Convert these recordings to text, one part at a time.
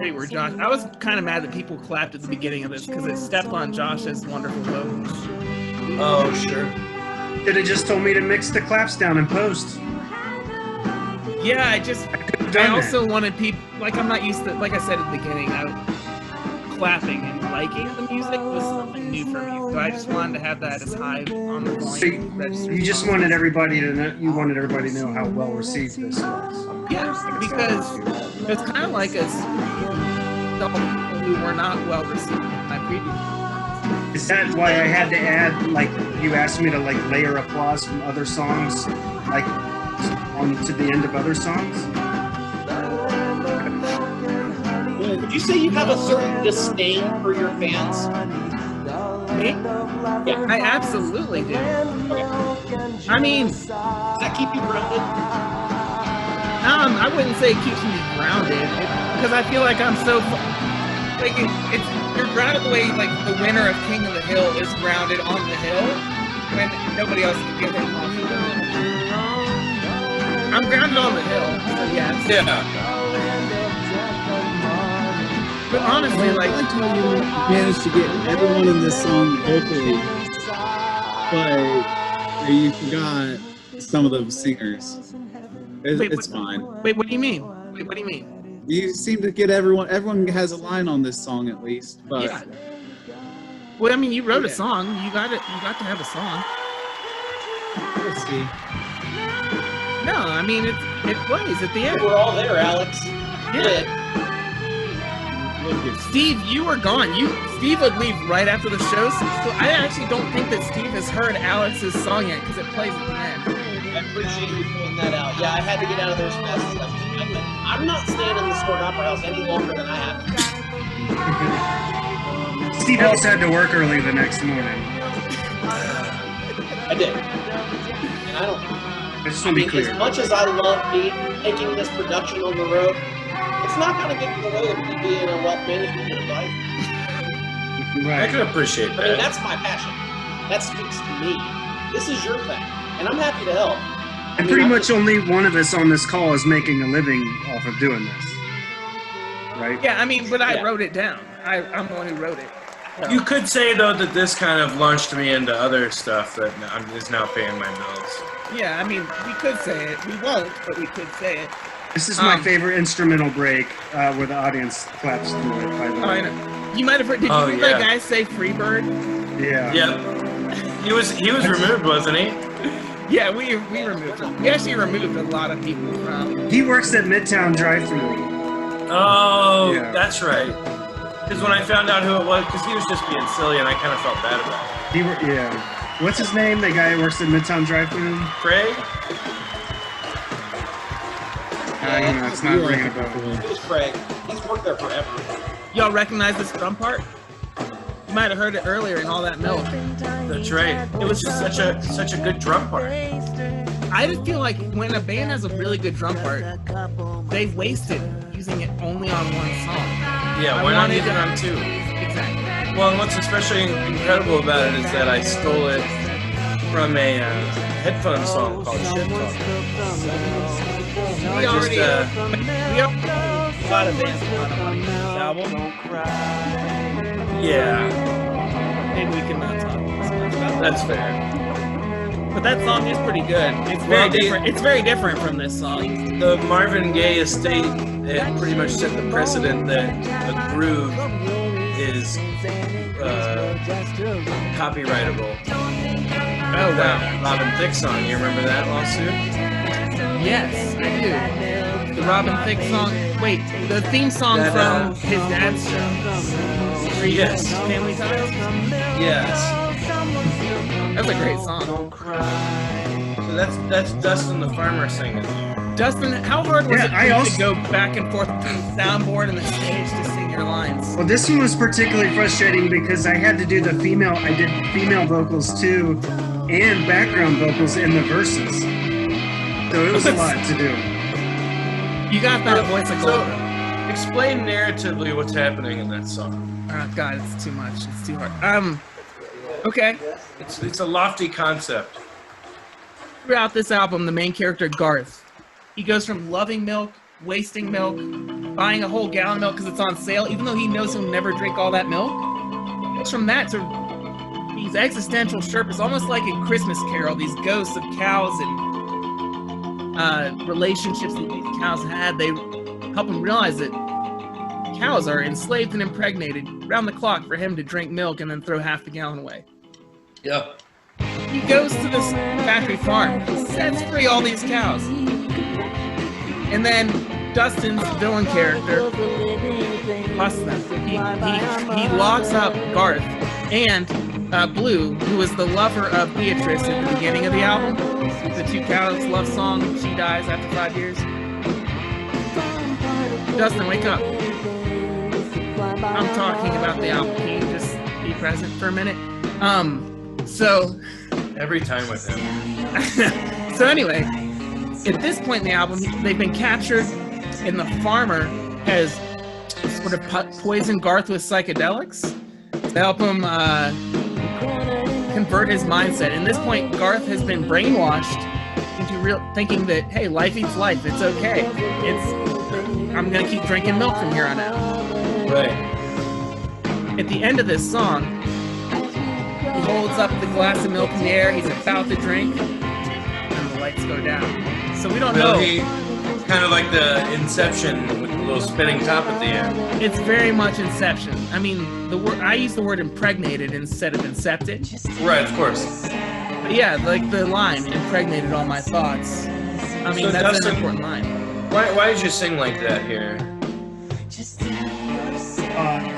Hey, we're Josh. I was kind of mad that people clapped at the beginning of this because it stepped on Josh's wonderful vocals. Oh, sure. Should have just told me to mix the claps down in post. Yeah, I also wanted people, like, I'm not used to, like I said at the beginning, clapping and liking the music was something new for me. So I just wanted to have that as high on the volume register. You just wanted everybody to know. You wanted everybody to know how well received this was. Yeah, because it's kind of like us who were not well received in my previous performance. Is that why I had to add, like, you asked me to, like, layer applause from other songs, like, on to the end of other songs? Would you say you have a certain disdain for your fans? Me? Yeah. I absolutely do. Okay. I mean, Does that keep you grounded? I wouldn't say it keeps me grounded because I feel like I'm so like you're grounded the way like the winner of King of the Hill is grounded on the hill when nobody else can get him off the hill. I'm grounded on the hill, so yes. Yeah. But honestly, I like like how you managed to get everyone in this song vocally, but you forgot some of the singers. It's fine. Wait, what do you mean? Wait, what do you mean? You seem to get everyone has a line on this song at least, but Yeah. Well, I mean, you wrote a song. You got to have a song. we'll see. No, I mean it plays at the end. We're all there, Alex. Yeah. Steve, you were gone. Steve would leave right after the show. So I actually don't think that Steve has heard Alex's song yet because it plays at the end. I appreciate you pointing that out. Yeah, I had to get out of there as fast as I could. I'm not staying in the Sword Opera House any longer than I have to. Steve also had to work early the next morning. I did. And I don't. I just want to be clear. As much as I love taking this production on the road, it's not going to get in the way of me being a wealth management advisor. I can appreciate that. I mean, that's my passion. That speaks to me. This is your thing, and I'm happy to help. And pretty much only one of us on this call is making a living off of doing this, right? Yeah, I mean, but I wrote it down. I'm the one who wrote it. So. You could say, though, that this kind of launched me into other stuff that is now paying my bills. Yeah, I mean, we could say it. We won't, but we could say it. This is my favorite instrumental break where the audience claps through it, by the way. I know. You might have heard. Did you hear that guy say Freebird? Yeah. Yep. He was removed, wasn't he? Yeah, we removed him. We actually removed a lot of people from. He works at Midtown Drive-Thru. Oh, Yeah. that's right. Because when I found out who it was, because he was just being silly, and I kind of felt bad about it. Yeah. What's his name? The guy who works at Midtown Drive-Thru? Craig? I don't know. It's not ringing a bell. Who's Craig? He's worked there forever. Y'all recognize this drum part? You might have heard it earlier in All That Milk. That's right. It was just such a good drum part. I just feel like when a band has a really good drum part, they've wasted using it only on one song. Yeah, why not use it on two? Exactly. Well, and what's especially incredible about it is that I stole it from a headphone song called Shit Talk. We already a lot of bands on this album. Yeah, Maybe we can not talk so much about that. that's fair. But that song is pretty good. It's very different. It's very different from this song. The Marvin Gaye estate, it pretty much set the precedent that a groove is copyrightable. Oh wow. Robin Thicke song, you remember that lawsuit? Yes, I do. The Robin Thicke song. Wait, the theme song from his dad's show. Yes. Family Ties. Yes. That's a great song. So that's Dustin the farmer singing. Dustin, how hard was it for you also- to go back and forth between the soundboard and the stage to sing your lines? Well, this one was particularly frustrating because I had to do I did female vocals too, and background vocals in the verses. So it was a lot to do. You got that voice like So, explain narratively what's happening in that song. oh God, it's too much. It's too hard. Okay. It's a lofty concept. Throughout this album, the main character, Garth, He goes from loving milk, wasting milk, buying a whole gallon of milk because it's on sale, even though he knows he'll never drink all that milk. He goes from that to these existential Sherpas, almost like in Christmas Carol, these ghosts of cows and relationships that these cows had. They help him realize that cows are enslaved and impregnated round the clock for him to drink milk and then throw half the gallon away. Yeah. He goes to this factory farm, sets free all these cows. And then Dustin's villain character busts them. He locks up Garth and Blue, who was the lover of Beatrice at the beginning of the album. The two cows love song, she dies after 5 years. Dustin, wake up. I'm talking about the album. Can you just be present for a minute? So Every time with him. so anyway, at this point in the album, they've been captured, and the farmer has sort of poisoned Garth with psychedelics to help him convert his mindset. At this point, Garth has been brainwashed into thinking that, hey, life eats life. It's okay. I'm gonna keep drinking milk from here on out. Right. At the end of this song, he holds up the glass of milk in the air. He's about to drink, and the lights go down. So we don't know. Really, kind of like the Inception with the little spinning top at the end. It's very much Inception. I mean, I use the word impregnated instead of incepted. Right, of course. But yeah, like the line, impregnated all my thoughts. I mean, So that's Dustin, an important line. Why did you sing like that here?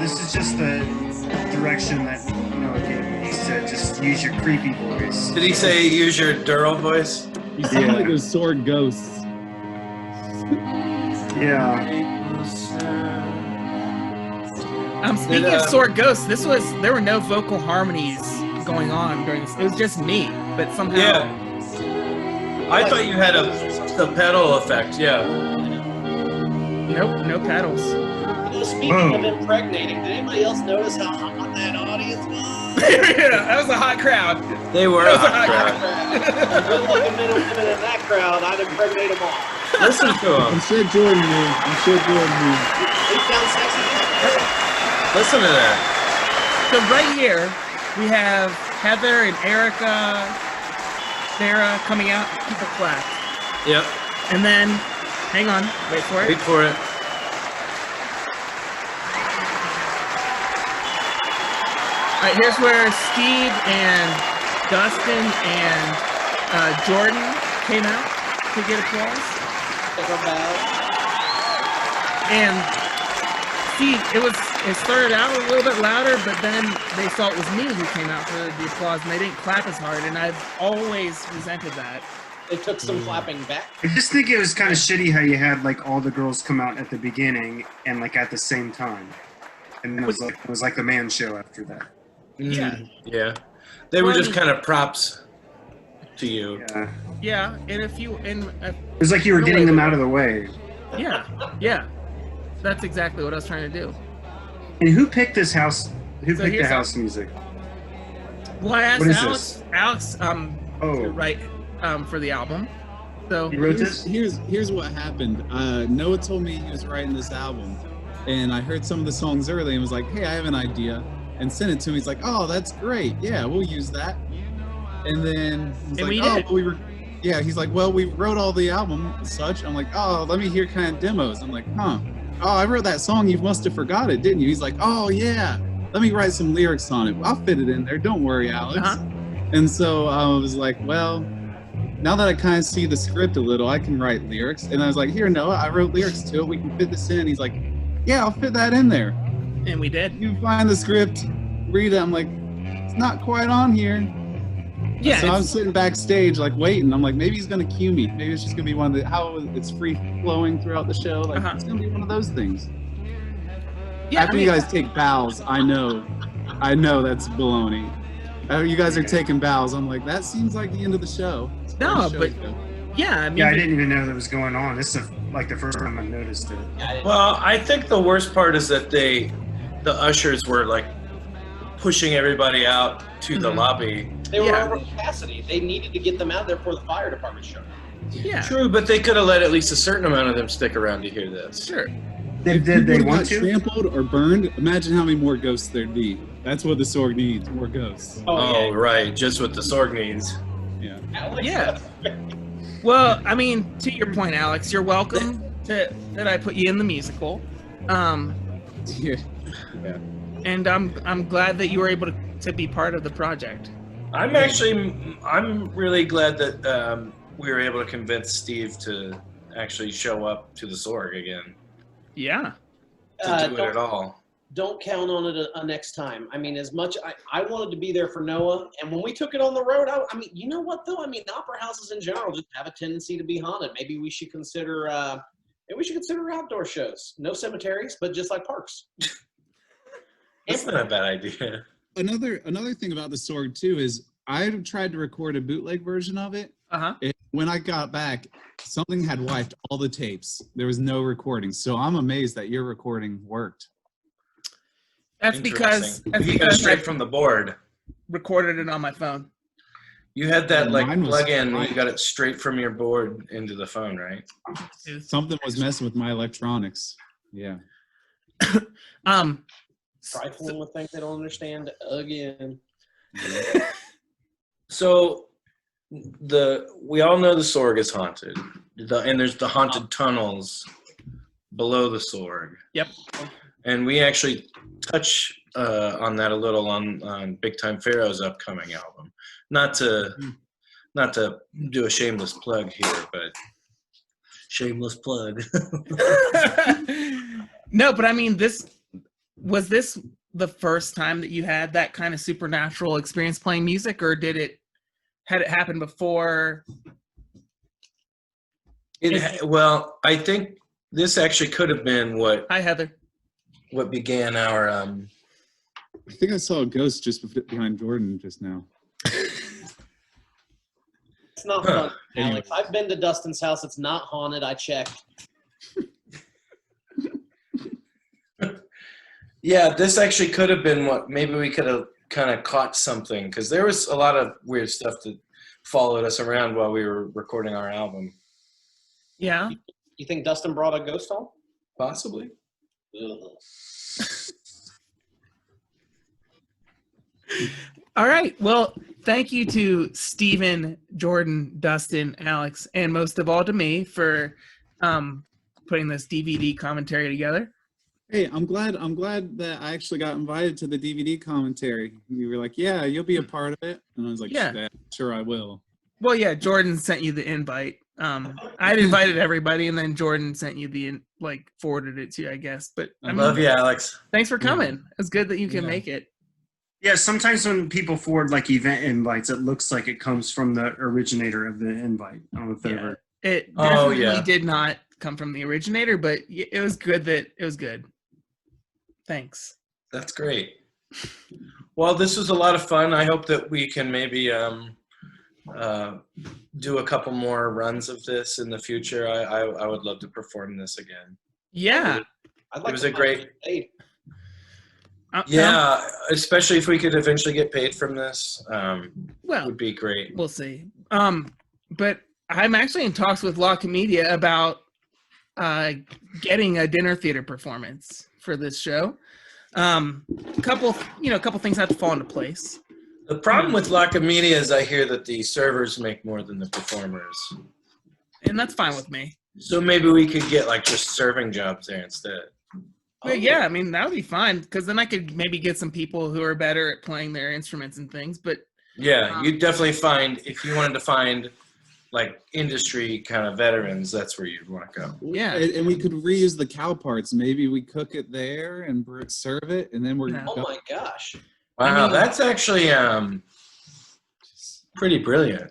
This is just the direction that Noah gave me. He said, just use your creepy voice. Did he say use your Dural voice? You sound like those sword ghosts. Yeah. Speaking of sword ghosts, there were no vocal harmonies going on during this. It was just me, but somehow. Yeah. I thought you had the pedal effect. Yeah. Nope, no pedals. Speaking of impregnating, did anybody else notice how hot that audience was? Yeah, that was a hot crowd. They were a hot crowd. If there was like a minute in that crowd, I'd impregnate them all. Listen to him. I'm sure Jordan knew. They sound sexy. Listen to that. So right here, we have Heather and Erica, Sarah coming out. People clap. Yep. And then, hang on, wait for it. Wait for it. All right, here's where Steve and Dustin and Jordan came out to get applause. And see, it started out a little bit louder, but then they saw it was me who came out for the applause, and they didn't clap as hard, and I've always resented that. They took some clapping back. I just think it was kind of shitty how you had like all the girls come out at the beginning and like at the same time, and then it was like the man show after that. Yeah. Yeah. They were just kind of props to you. Yeah. Yeah, and if you It was like you were getting them out of the way. Yeah. That's exactly what I was trying to do. And who picked this house? Who So picked the here's house music? Well, I What is asked Alex to write for the album. So You wrote this? Here's what happened. Noah told me he was writing this album, and I heard some of the songs early and was like, hey, I have an idea, and sent it to him. He's like, oh, that's great. Yeah, we'll use that. And then he's And like, we oh, did. but we were. Yeah, he's like, well, we wrote all the album and such. I'm like, oh, let me hear kind of demos. I'm like, huh. Oh, I wrote that song. You must have forgot it, didn't you? He's like, oh, yeah. Let me write some lyrics on it. I'll fit it in there. Don't worry, Alex. And so I was like, well, now that I kind of see the script a little, I can write lyrics. And I was like, here, Noah, I wrote lyrics to it. We can fit this in. He's like, yeah, I'll fit that in there. And we did. You find the script, read it. I'm like, it's not quite on here. Yeah. So I'm sitting backstage, like waiting. I'm like, maybe he's gonna cue me. Maybe it's just gonna be one of the how it's free flowing throughout the show. Like it's gonna be one of those things. Yeah, After you guys take bows, I know that's baloney. After you guys are taking bows, I'm like, that seems like the end of the show. No, but yeah, I mean, Yeah, I didn't even know that was going on. This is like the first time I noticed it. Well, I think the worst part is that the ushers were like pushing everybody out to the lobby. They were over capacity. They needed to get them out there before the fire department showed up. Yeah, True, but they could have let at least a certain amount of them stick around to hear this. sure. Did If they people want got to? trampled or burned, imagine how many more ghosts there'd be. That's what the Sorg needs, more ghosts. Oh, right, just what the Sorg needs. Yeah. Alex, Yeah. Well, I mean, to your point, Alex, you're welcome that I put you in the musical. Yeah. And I'm glad that you were able to be part of the project. I'm really glad that we were able to convince Steve to actually show up to the Sorg again. Yeah. To do it at all. Don't count on it next time. I mean, as much I wanted to be there for Noah, and when we took it on the road, I mean, you know what though? I mean, opera houses in general just have a tendency to be haunted. Maybe we should consider outdoor shows. No cemeteries, but just like parks. That's not a bad idea. Another thing about the Sorg too is I tried to record a bootleg version of it. Uh-huh. When I got back, something had wiped all the tapes. There was no recording. So I'm amazed that your recording worked. That's because you got it straight from the board. Recorded it on my phone. You had that like Mine was plug-in. fine. You got it straight from your board into the phone, right? Something was messing with my electronics. Yeah. Trifling with things they don't understand again. So we all know the Sorg is haunted, and there's the haunted tunnels below the Sorg. Yep. And we actually touch on that a little on Big Time Pharaoh's upcoming album. Not to do a shameless plug here, but shameless plug. No, but I mean, was this the first time that you had that kind of supernatural experience playing music, or had it happened before? Well, I think this actually could have been Hi, Heather. what began our I think I saw a ghost just behind Jordan just now. It's not fun, Alex. I've been to Dustin's house. It's not haunted. I checked. Yeah, this actually could have been what maybe we could have kind of caught something, because there was a lot of weird stuff that followed us around while we were recording our album. Yeah. You think Dustin brought a ghost home? Possibly. Ugh. All right. Well, thank you to Steven, Jordan, Dustin, Alex, and most of all to me for putting this DVD commentary together. Hey, I'm glad that I actually got invited to the DVD commentary. You were like, yeah, you'll be a part of it. And I was like, Yeah. Sure I will. Well, yeah, Jordan sent you the invite. I'd invited everybody, and then Jordan sent you forwarded it to you, I guess. But I Love mean, you, Alex. thanks for coming. It's good that you can Yeah. make it. Yeah, sometimes when people forward like event invites, it looks like it comes from the originator of the invite. I don't know if that Yeah. ever. It Oh, definitely yeah. did not come from the originator, but it was good that it was good. Thanks. That's great. Well, this was a lot of fun. I hope that we can maybe do a couple more runs of this in the future. I would love to perform this again. Yeah. I'd like It was to a great- Hey, Yeah, especially if we could eventually get paid from this, Well, would be great. we'll see. But I'm actually in talks with La Comedia about getting a dinner theater performance for this show. Couple things have to fall into place. The problem with La Comedia is I hear that the servers make more than the performers. And that's fine with me. So maybe we could get like just serving jobs there instead. But yeah, I mean, that would be fine, because then I could maybe get some people who are better at playing their instruments and things. But Yeah, you'd definitely find, if you wanted to find like industry kind of veterans, that's where you'd want to go. yeah. And we could reuse the cow parts. Maybe we cook it there and serve it, and then we're Yeah. oh my gosh. Wow, mean- that's actually pretty brilliant.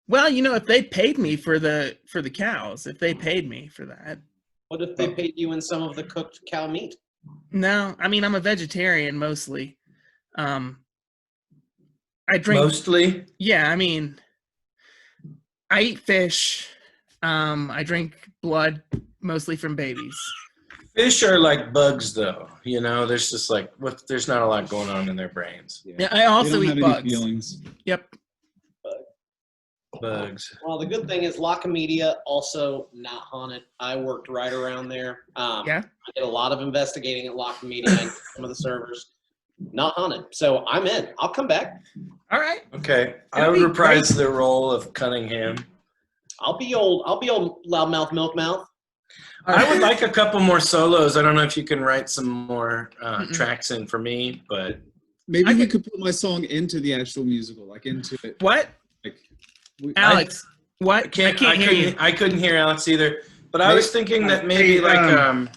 Well, if they paid me for the cows, if they paid me for that. What if they paid you in some of the cooked cow meat? No, I mean, I'm a vegetarian mostly. I drink. Mostly? Yeah, I mean, I eat fish. I drink blood mostly from babies. Fish are like bugs, though. There's just like there's not a lot going on in their brains. Yeah, I They also don't eat have any bugs. feelings. Yep. bugs. Well, the good thing is La Comedia also not haunted. I worked right around there. Yeah. I did a lot of investigating at La Comedia and some of the servers. Not haunted. So I'm in. I'll come back. All right. Okay, I That'd would be reprise great. the role of Cunningham. I'll be old loudmouth milkmouth. All I right. would like a couple more solos. I don't know if you can write some more tracks in for me, but Maybe we could put my song into the actual musical, like into it. What? Like, Alex, what? I can't hear you. I couldn't hear Alex either. But I was thinking that maybe I'm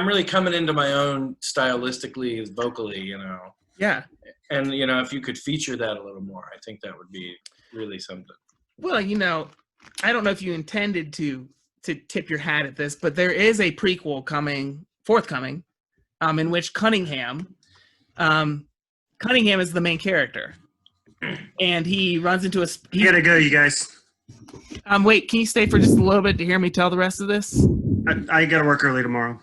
really coming into my own stylistically, vocally, you know. Yeah. And you know, if you could feature that a little more, I think that would be really something. Well, you know, I don't know if you intended to tip your hat at this, but there is a prequel forthcoming, in which Cunningham is the main character, and he runs into You gotta go, you guys. Wait, can you stay for just a little bit to hear me tell the rest of this? I gotta work early tomorrow.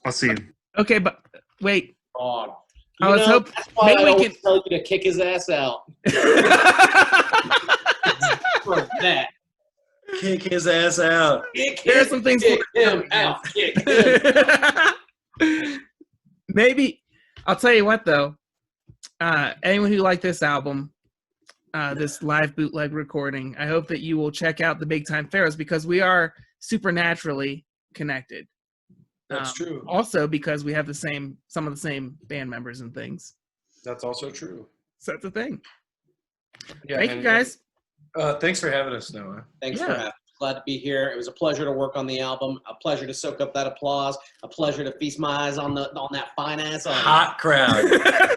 I'll see you. Okay, but wait. God. I was hoping That's why maybe I we always can. tell you to kick his ass out. For that. Kick his ass out. There are some things. Kick him out. Kick him. Maybe I'll tell you what though. Anyone who liked this album, this live bootleg recording, I hope that you will check out the Big Time Pharaohs because we are supernaturally connected. That's true. Also because we have some of the same band members and things. That's also true. So that's the thing. Yeah, Thank you guys. Thanks for having us, Noah. Thanks for having me. Glad to be here. It was a pleasure to work on the album. A pleasure to soak up that applause. A pleasure to feast my eyes on that fine ass. Hot crowd.